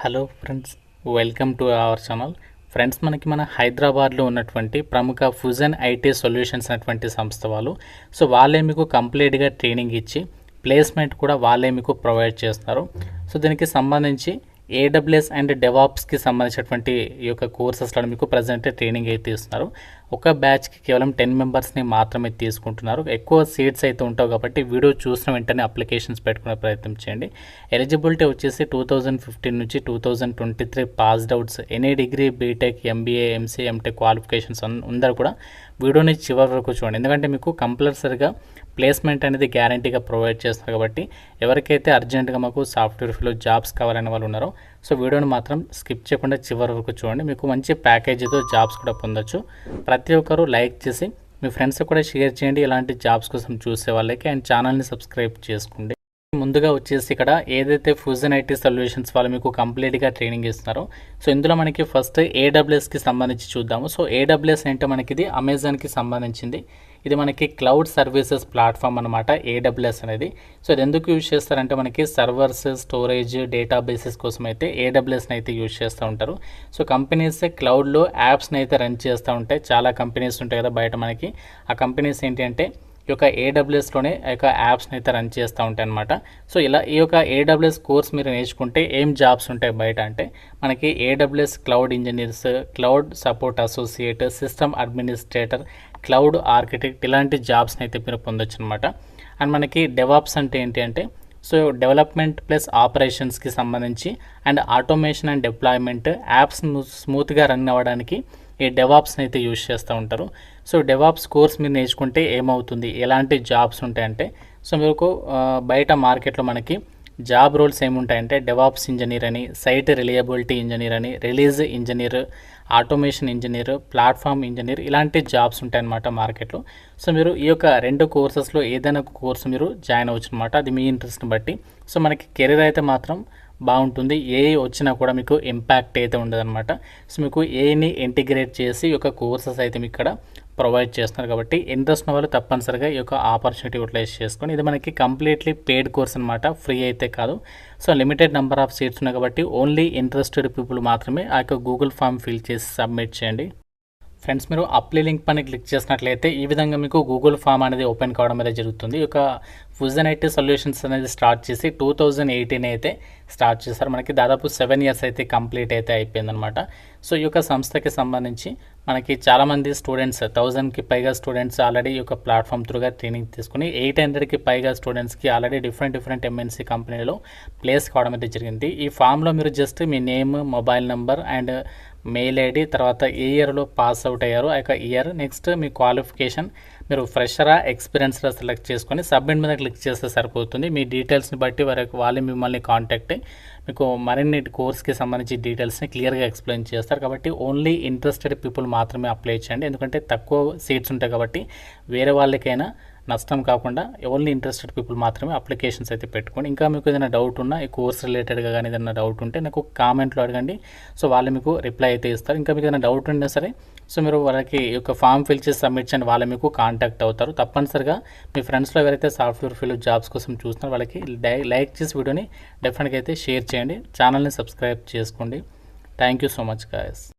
Hello friends, welcome to our channel. Friends, మన హైదరాబాద్లో ఉన్నటువంటి ప్రముఖ ఫ్యూజన్ ఐటీ సొల్యూషన్స్ అనేటువంటి సంస్థ వాళ్ళు వాళ్ళే మీకు కంప్లీట్గా ట్రైనింగ్ ఇచ్చి ప్లేస్మెంట్ కూడా వాళ్ళే మీకు ప్రొవైడ్ చేస్తున్నారు. దీనికి సంబంధించి ఏడబ్ల్యూఎస్ అండ్ డెవాప్స్కి సంబంధించినటువంటి ఈ యొక్క కోర్సెస్లో మీకు ప్రజెంట్ ట్రైనింగ్ అయితే ఇస్తున్నారు. ఒక బ్యాచ్కి కేవలం 10 మెంబర్స్ని మాత్రమే తీసుకుంటున్నారు. ఎక్కువ సీట్స్ అయితే ఉంటావు కాబట్టి వీడియో చూసిన వెంటనే అప్లికేషన్స్ పెట్టుకునే ప్రయత్నం చేయండి. ఎలిజిబిలిటీ వచ్చేసి 2015 నుంచి 2023 passed outs, any degree, BTech, MBA, MCA, MTech qualifications అందరూ కూడా వీడియోని చివరి వరకు చూడండి. ఎందుకంటే మీకు కంపల్సరీగా ప్లేస్మెంట్ అనేది గ్యారంటీగా ప్రొవైడ్ చేస్తారు కాబట్టి ఎవరికైతే అర్జెంటుగా మాకు సాఫ్ట్వేర్ ఫీల్డ్లో జాబ్స్ కావాలనే వాళ్ళు ఉన్నారో వీడియోని మాత్రం స్కిప్ చేయకుండా చివరి వరకు చూడండి. మీకు మంచి ప్యాకేజీతో జాబ్స్ కూడా పొందొచ్చు. ప్రతి ఒక్కరూ లైక్ చేసి మీ ఫ్రెండ్స్ కూడా షేర్ చేయండి ఇలాంటి జాబ్స్ కోసం చూసే వాళ్ళకి, అండ్ ఛానల్ని సబ్స్క్రైబ్ చేసుకోండి. ముందుగా వచ్చేసి ఇక్కడ ఏదైతే ఫ్యూజన్ ఐటీ సొల్యూషన్స్ వాళ్ళు మీకు కంప్లీట్గా ట్రైనింగ్ ఇస్తున్నారో ఇందులో మనకి ఫస్ట్ ఏడబ్ల్యూఎస్కి సంబంధించి చూద్దాము. ఏడబ్ల్యూఎస్ అంటే మనకి ఇది అమెజాన్కి సంబంధించింది. ఇది మనకి క్లౌడ్ సర్వీసెస్ ప్లాట్ఫామ్ అనమాట ఏడబ్ల్యూఎస్ అనేది. ఇది ఎందుకు యూజ్ చేస్తారంటే మనకి సర్వర్స్, స్టోరేజ్, డేటాబేసెస్ కోసం అయితే ఏడబ్ల్యూఎస్ని అయితే యూజ్ చేస్తూ ఉంటారు. కంపెనీస్ క్లౌడ్లో యాప్స్ని అయితే రన్ చేస్తూ ఉంటాయి. చాలా కంపెనీస్ ఉంటాయి కదా బయట మనకి. ఆ కంపెనీస్ ఏంటి అంటే ఈ యొక్క ఏడబ్ల్యూఎస్లోనే ఈ యొక్క యాప్స్ని అయితే రన్ చేస్తూ ఉంటాయి అనమాట. ఇలా ఈ యొక్క ఏడబ్ల్యూఎస్ కోర్స్ మీరు నేర్చుకుంటే ఏం జాబ్స్ ఉంటాయి బయట అంటే మనకి AWS cloud engineers, cloud support associate, system administrator, cloud architect ఇలాంటి జాబ్స్ని అయితే మీరు పొందొచ్చు అనమాట. అండ్ మనకి డెవాప్స్ అంటే ఏంటి అంటే డెవలప్మెంట్ ప్లస్ ఆపరేషన్స్కి సంబంధించి and automation and deployment, apps స్మూత్గా రన్ అవ్వడానికి ఈ డెవాప్స్ని అయితే యూజ్ చేస్తూ ఉంటారు. డెవాప్స్ కోర్స్ మీరు నేర్చుకుంటే ఏమవుతుంది, ఎలాంటి జాబ్స్ ఉంటాయంటే మీకు బయట మార్కెట్లో మనకి జాబ్ రోల్స్ ఏముంటాయంటే డెవాప్స్ ఇంజనీర్ అని, సైట్ రిలయబిలిటీ ఇంజనీర్ అని, release engineer, automation engineer, platform engineer ఇలాంటి జాబ్స్ ఉంటాయన్నమాట మార్కెట్లో. మీరు ఈ యొక్క 2 కోర్సెస్లో ఏదైనా ఒక కోర్సు మీరు జాయిన్ అవ్వచ్చు అనమాట. అది మీ ఇంట్రెస్ట్ని బట్టి. మనకి కెరీర్ అయితే మాత్రం బాగుంటుంది. ఏ వచ్చినా కూడా మీకు ఇంపాక్ట్ అయితే ఉండదన్నమాట. మీకు ఏని ఇంటిగ్రేట్ చేసి ఈ యొక్క కోర్సెస్ అయితే మీకు ఇక్కడ ప్రొవైడ్ చేస్తున్నారు కాబట్టి ఇంట్రెస్ట్ ఉన్న వాళ్ళు తప్పనిసరిగా ఈ యొక్క ఆపర్చునిటీ యూటిలైజ్ చేసుకొని, ఇది మనకి కంప్లీట్లీ పెయిడ్ కోర్స్ అనమాట, ఫ్రీ అయితే కాదు. లిమిటెడ్ నెంబర్ ఆఫ్ సీట్స్ ఉన్నాయి కాబట్టి ఓన్లీ ఇంట్రెస్టెడ్ పీపుల్ మాత్రమే ఆ యొక్క గూగుల్ ఫామ్ ఫిల్ చేసి సబ్మిట్ చేయండి. ఫ్రెండ్స్, మీరు అప్లై లింక్ పైన క్లిక్ చేసినట్లయితే ఈ విధంగా మీకు గూగుల్ ఫామ్ అనేది ఓపెన్ కావడం అనేది జరుగుతుంది. ఈ యొక్క ఫ్యూజన్ ఐటీ సొల్యూషన్స్ అనేది స్టార్ట్ చేసి 2018 అయితే స్టార్ట్ చేశారు. మనకి దాదాపు 7 years అయితే కంప్లీట్ అయితే అయిపోయిందనమాట. ఈ యొక్క సంస్థకి సంబంధించి మనకి చాలామంది స్టూడెంట్స్, 1000కి పైగా స్టూడెంట్స్ ఆల్రెడీ ఈ యొక్క ప్లాట్ఫామ్ త్రూగా ట్రైనింగ్ తీసుకుని 800కి పైగా స్టూడెంట్స్కి ఆల్రెడీ డిఫరెంట్ ఎంఎన్సీ కంపెనీలో ప్లేస్ కావడం అయితే జరిగింది. ఈ ఫామ్లో మీరు just me name, mobile number and mail ID, తర్వాత ఏ ఇయర్లో పాస్ అవుట్ అయ్యారు ఆ యొక్క ఇయర్, నెక్స్ట్ మీ క్వాలిఫికేషన్, మీరు ఫ్రెషరా ఎక్స్పీరియన్స్లో సెలెక్ట్ చేసుకొని సబ్మిట్ మీద క్లిక్ చేస్తే సరిపోతుంది. మీ డీటెయిల్స్ని బట్టి వాళ్ళు మిమ్మల్ని కాంటాక్ట్ అయ్యి మీకు మరిన్ని కోర్స్కి సంబంధించి డీటెయిల్స్ని క్లియర్గా ఎక్స్ప్లెయిన్ చేస్తారు. కాబట్టి ఓన్లీ ఇంట్రెస్టెడ్ పీపుల్ మాత్రమే అప్లై చేయండి. ఎందుకంటే తక్కువ సీట్స్ ఉంటాయి కాబట్టి వేరే వాళ్ళకైనా నష్టం కాకుండా ఓన్లీ ఇంట్రెస్టెడ్ పీపుల్ మాత్రమే అప్లికేషన్స్ అయితే పెట్టుకోండి. ఇంకా మీకు ఏదైనా డౌట్ ఉన్నా ఈ కోర్స్ రిలేటెడ్గా కానీ ఏదైనా డౌట్ ఉంటే నాకు కామెంట్లో అడగండి. వాళ్ళు మీకు రిప్లై అయితే ఇస్తారు. ఇంకా మీకు ఏదైనా డౌట్ ఉన్నా సరే మీరు వాళ్ళకి ఈ యొక్క ఫామ్ ఫిల్ చేసి సబ్మిట్ చేయండి, వాళ్ళు మీకు కాంటాక్ట్ అవుతారు. తప్పనిసరిగా మీ ఫ్రెండ్స్లో ఎవరైతే సాఫ్ట్వేర్ ఫీల్డ్ జాబ్స్ కోసం చూస్తున్నారో వాళ్ళకి లైక్ చేసి వీడియోని డెఫినెట్గా అయితే షేర్ చేయండి. ఛానల్ని సబ్స్క్రైబ్ చేసుకోండి. Thank you so much guys.